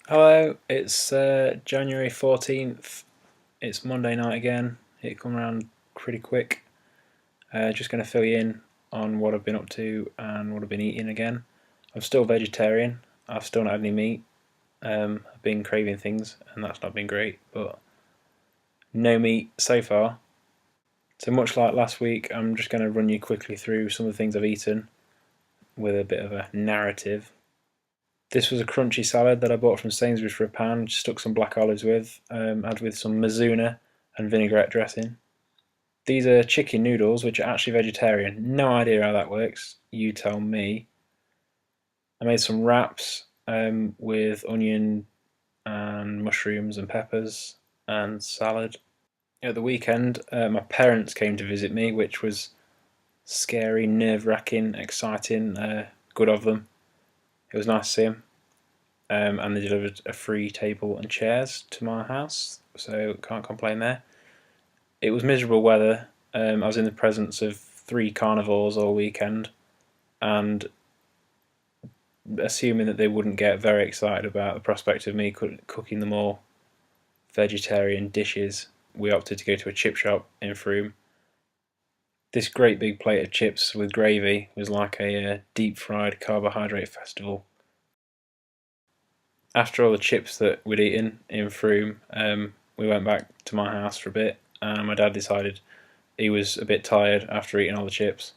Hello, it's January 14th. It's Monday night again. It come around pretty quick. Just going to fill you in on what I've been up to and what I've been eating again. I'm still vegetarian. I've still not had any meat. I've been craving things and that's not been great, but no meat so far. So much like last week, I'm just going to run you quickly through some of the things I've eaten with a bit of a narrative. This was a crunchy salad that I bought from Sainsbury's for £1. Stuck some black olives with, had with some Mizuna and vinaigrette dressing. These are chicken noodles, which are actually vegetarian. No idea how that works. You tell me. I made some wraps with onion and mushrooms and peppers and salad. At the weekend, my parents came to visit me, which was scary, nerve-wracking, exciting, good of them. It was nice to see them. And they delivered a free table and chairs to my house, so can't complain there. It was miserable weather. I was in the presence of 3 carnivores all weekend, and assuming that they wouldn't get very excited about the prospect of me cooking them all vegetarian dishes, we opted to go to a chip shop in Frome. This great big plate of chips with gravy was like a deep fried carbohydrate festival. After all the chips that we'd eaten in Frome, we went back to my house for a bit, and my dad decided he was a bit tired after eating all the chips,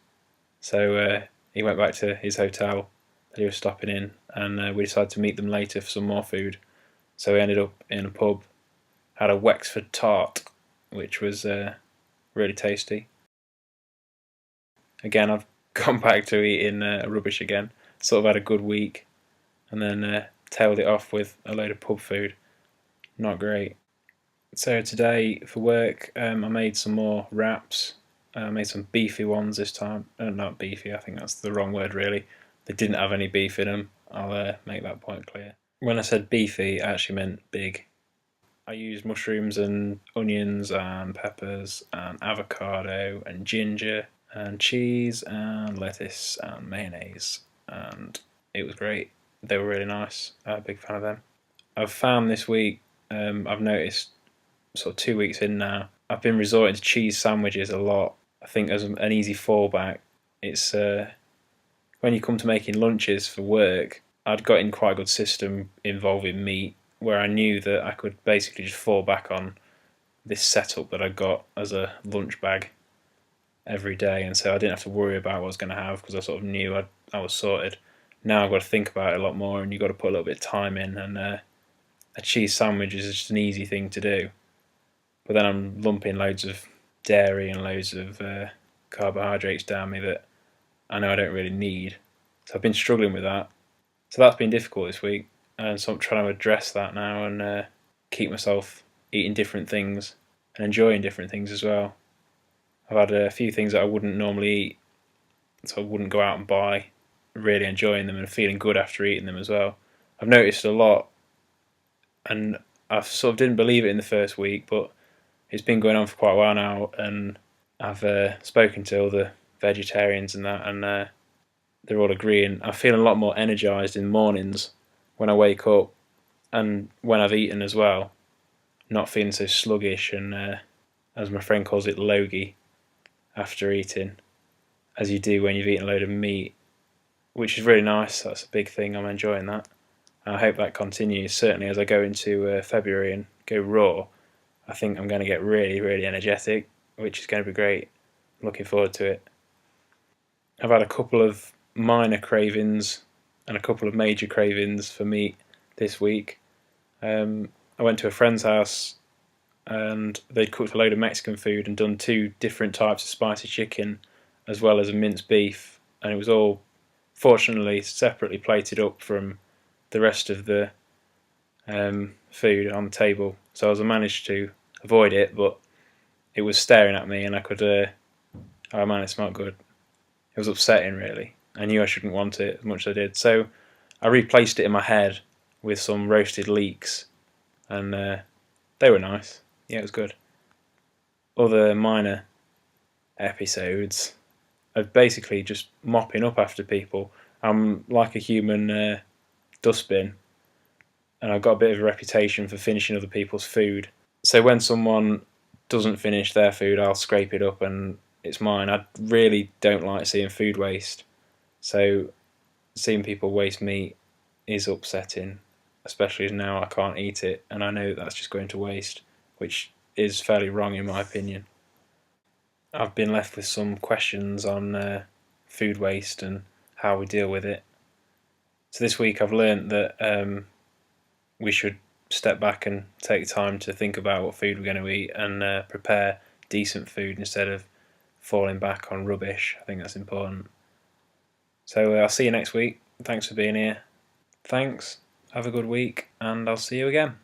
so he went back to his hotel that he was stopping in, and we decided to meet them later for some more food. So we ended up in a pub, had a Wexford tart, which was really tasty. Again, I've gone back to eating rubbish again. Sort of had a good week, and then tailed it off with a load of pub food. Not great. So today for work, I made some more wraps. I made some beefy ones this time. Not beefy, I think that's the wrong word really. They didn't have any beef in them. I'll make that point clear. When I said beefy, I actually meant big. I used mushrooms and onions and peppers and avocado and ginger and cheese and lettuce and mayonnaise, and it was great. They were really nice. I'm a big fan of them. I've found this week, I've noticed sort of 2 weeks in now, I've been resorting to cheese sandwiches a lot. I think as an easy fallback, it's when you come to making lunches for work, I'd got in quite a good system involving meat, where I knew that I could basically just fall back on this setup that I got as a lunch bag every day, and so I didn't have to worry about what I was going to have because I sort of knew I was sorted. Now I've got to think about it a lot more, and you've got to put a little bit of time in, and a cheese sandwich is just an easy thing to do. But then I'm lumping loads of dairy and loads of carbohydrates down me that I know I don't really need. So I've been struggling with that. So that's been difficult this week, and so I'm trying to address that now and keep myself eating different things and enjoying different things as well. I've had a few things that I wouldn't normally eat, so I wouldn't go out and buy, really enjoying them and feeling good after eating them as well. I've noticed a lot, and I sort of didn't believe it in the first week, but it's been going on for quite a while now, and I've spoken to all the vegetarians and that, and they're all agreeing. I feel a lot more energised in the mornings when I wake up and when I've eaten as well, not feeling so sluggish and, as my friend calls it, logy after eating, as you do when you've eaten a load of meat, which is really nice. That's a big thing. I'm enjoying that. I hope that continues, certainly as I go into February and go raw. I think I'm going to get really, really energetic, which is going to be great. Looking forward to it. I've had a couple of minor cravings and a couple of major cravings for meat this week. I went to a friend's house and they'd cooked a load of Mexican food and done 2 different types of spicy chicken as well as a minced beef, and it was all fortunately separately plated up from the rest of the food on the table, so I managed to avoid it, but it was staring at me and I could oh man, it smelled good. It was upsetting really. I knew I shouldn't want it as much as I did, so I replaced it in my head with some roasted leeks, and they were nice. Yeah, it was good. Other minor episodes of basically just mopping up after people. I'm like a human dustbin. and I've got a bit of a reputation for finishing other people's food. So when someone doesn't finish their food, I'll scrape it up and it's mine. I really don't like seeing food waste. So seeing people waste meat is upsetting, especially as now I can't eat it and I know that's just going to waste, which is fairly wrong in my opinion. I've been left with some questions on food waste and how we deal with it. So this week I've learnt that we should step back and take time to think about what food we're going to eat and prepare decent food instead of falling back on rubbish. I think that's important. So I'll see you next week. Thanks for being here. Thanks. Have a good week, and I'll see you again.